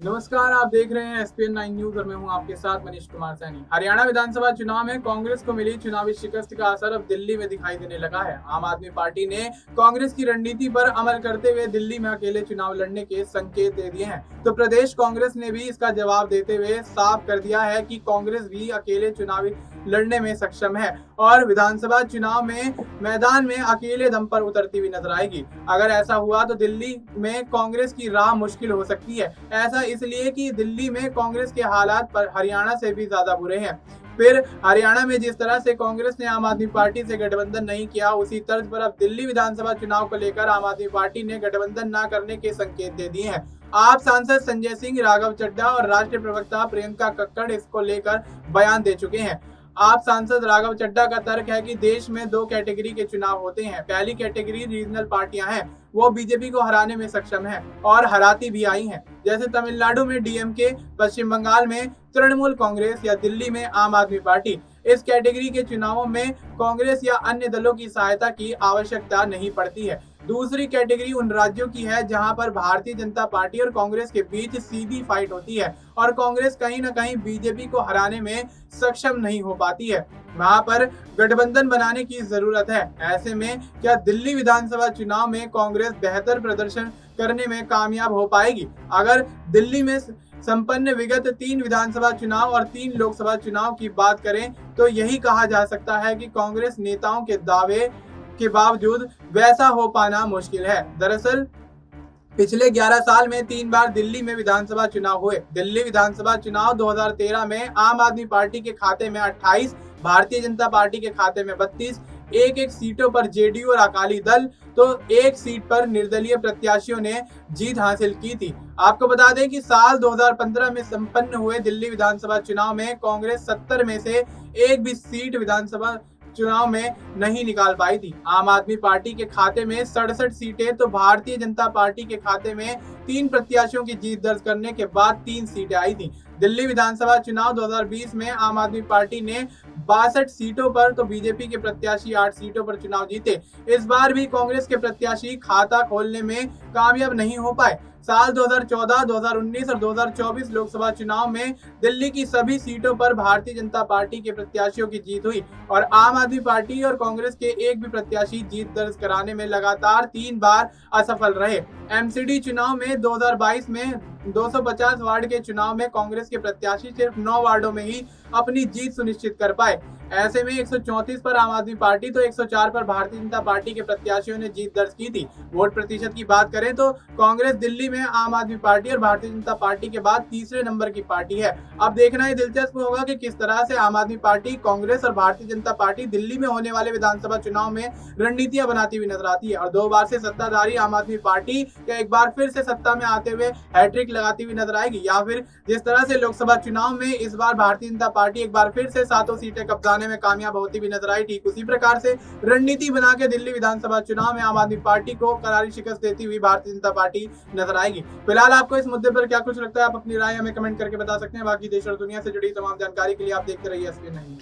नमस्कार, आप देख रहे हैं एसपीएन 9 न्यूज और मैं हूं आपके साथ मनीष कुमार सैनी। हरियाणा विधानसभा चुनाव में कांग्रेस को मिली चुनावी शिकस्त का असर अब दिल्ली में दिखाई देने लगा है। आम आदमी पार्टी ने कांग्रेस की रणनीति पर अमल करते हुए दिल्ली में अकेले चुनाव लड़ने के संकेत दे दिए हैं, तो प्रदेश कांग्रेस ने भी इसका जवाब देते हुए साफ कर दिया है कि कांग्रेस भी अकेले चुनावी लड़ने में सक्षम है और विधानसभा चुनाव में मैदान में अकेले दम पर उतरती हुई नजर आएगी। अगर ऐसा हुआ तो दिल्ली में कांग्रेस की राह मुश्किल हो सकती है। ऐसा इसलिए कि दिल्ली में कांग्रेस के हालात पर हरियाणा से भी ज्यादा बुरे हैं। फिर हरियाणा में जिस तरह से कांग्रेस ने आम आदमी पार्टी से गठबंधन नहीं किया, उसी तर्ज पर अब दिल्ली विधानसभा चुनाव को लेकर आम आदमी पार्टी ने गठबंधन न करने के संकेत दे दिए हैं। आप सांसद संजय सिंह, राघव चड्ढा और राष्ट्रीय प्रवक्ता प्रियंका कक्कड़ इसको लेकर बयान दे चुके हैं। आप सांसद राघव चड्ढा का तर्क है कि देश में दो कैटेगरी के चुनाव होते हैं। पहली कैटेगरी रीजनल पार्टियां हैं, वो बीजेपी को हराने में सक्षम है और हराती भी आई हैं, जैसे तमिलनाडु में डीएमके, पश्चिम बंगाल में तृणमूल कांग्रेस या दिल्ली में आम आदमी पार्टी। इस कैटेगरी के चुनावों में कांग्रेस या अन्य दलों की सहायता की आवश्यकता नहीं पड़ती है। दूसरी कैटेगरी उन राज्यों की है जहां पर भारतीय जनता पार्टी और कांग्रेस के बीच सीधी फाइट होती है और कांग्रेस कहीं न कहीं बीजेपी को हराने में सक्षम नहीं हो पाती है। वहां पर गठबंधन बनाने की जरूरत है। ऐसे में क्या दिल्ली विधानसभा चुनाव में कांग्रेस बेहतर प्रदर्शन करने में कामयाब हो पाएगी? अगर दिल्ली में संपन्न विगत 3 विधानसभा चुनाव और 3 लोकसभा चुनाव की बात करें तो यही कहा जा सकता है कि कांग्रेस नेताओं के दावे के बावजूद वैसा हो पाना मुश्किल है। दरअसल पिछले 11 साल में 3 बार दिल्ली में विधानसभा चुनाव हुए। दिल्ली विधानसभा चुनाव 2013 में आम आदमी पार्टी के खाते में 28, भारतीय जनता पार्टी के खाते में 32, एक सीटों पर जेडीयू और अकाली दल तो एक सीट पर निर्दलीय प्रत्याशियों ने जीत हासिल की थी। आपको बता दें कि साल 2015 में संपन्न हुए दिल्ली विधानसभा चुनाव में कांग्रेस 70 में से एक भी सीट विधानसभा चुनाव में नहीं निकाल पाई थी। आम आदमी पार्टी के खाते में 67 सीटें तो भारतीय जनता पार्टी के खाते में 3 प्रत्याशियों की जीत दर्ज करने के बाद 3 सीटें आई थी। दिल्ली विधानसभा चुनाव 2020 में आम आदमी पार्टी ने 62 सीटों पर तो बीजेपी के प्रत्याशी 8 सीटों पर चुनाव जीते। इस बार भी कांग्रेस के प्रत्याशी खाता खोलने में कामयाब नहीं हो पाए। साल 2014, 2019 और 2024 लोकसभा चुनाव में दिल्ली की सभी सीटों पर भारतीय जनता पार्टी के प्रत्याशियों की जीत हुई और आम आदमी पार्टी और कांग्रेस के एक भी प्रत्याशी जीत दर्ज कराने में लगातार 3 बार असफल रहे। एमसीडी चुनाव में 2022 में 250 वार्ड के चुनाव में कांग्रेस के प्रत्याशी सिर्फ 9 वार्डों में ही अपनी जीत सुनिश्चित कर पाए। ऐसे में 134 पर आम आदमी पार्टी तो 104 पर भारतीय जनता पार्टी के प्रत्याशियों ने जीत दर्ज की थी। वोट प्रतिशत की बात करें तो कांग्रेस दिल्ली में आम आदमी पार्टी और भारतीय जनता पार्टी के बाद तीसरे नंबर की पार्टी है। अब देखना ही दिलचस्प होगा कि किस तरह से आम आदमी पार्टी, कांग्रेस और भारतीय जनता पार्टी दिल्ली में होने वाले विधानसभा चुनाव में रणनीतियां बनाती हुई नजर आती है और 2 बार से सत्ताधारी आम आदमी पार्टी क्या एक बार फिर से सत्ता में आते हुए हैट्रिक लगाती हुई नजर आएगी, या फिर जिस तरह से लोकसभा चुनाव में इस बार भारतीय जनता पार्टी एक बार फिर से 7 सीटें कब्जाने में कामयाब होती हुई नजर आई। ठीक उसी प्रकार से रणनीति बना के दिल्ली विधानसभा चुनाव में आम आदमी पार्टी को करारी शिकस्त देती हुई भारतीय जनता पार्टी नजर आएगी। फिलहाल आपको इस मुद्दे पर क्या कुछ लगता है, आप अपनी राय हमें कमेंट करके बता सकते हैं। बाकी देश और दुनिया से जुड़ी तमाम जानकारी के लिए आप देखते रहिए एसपीएन 9।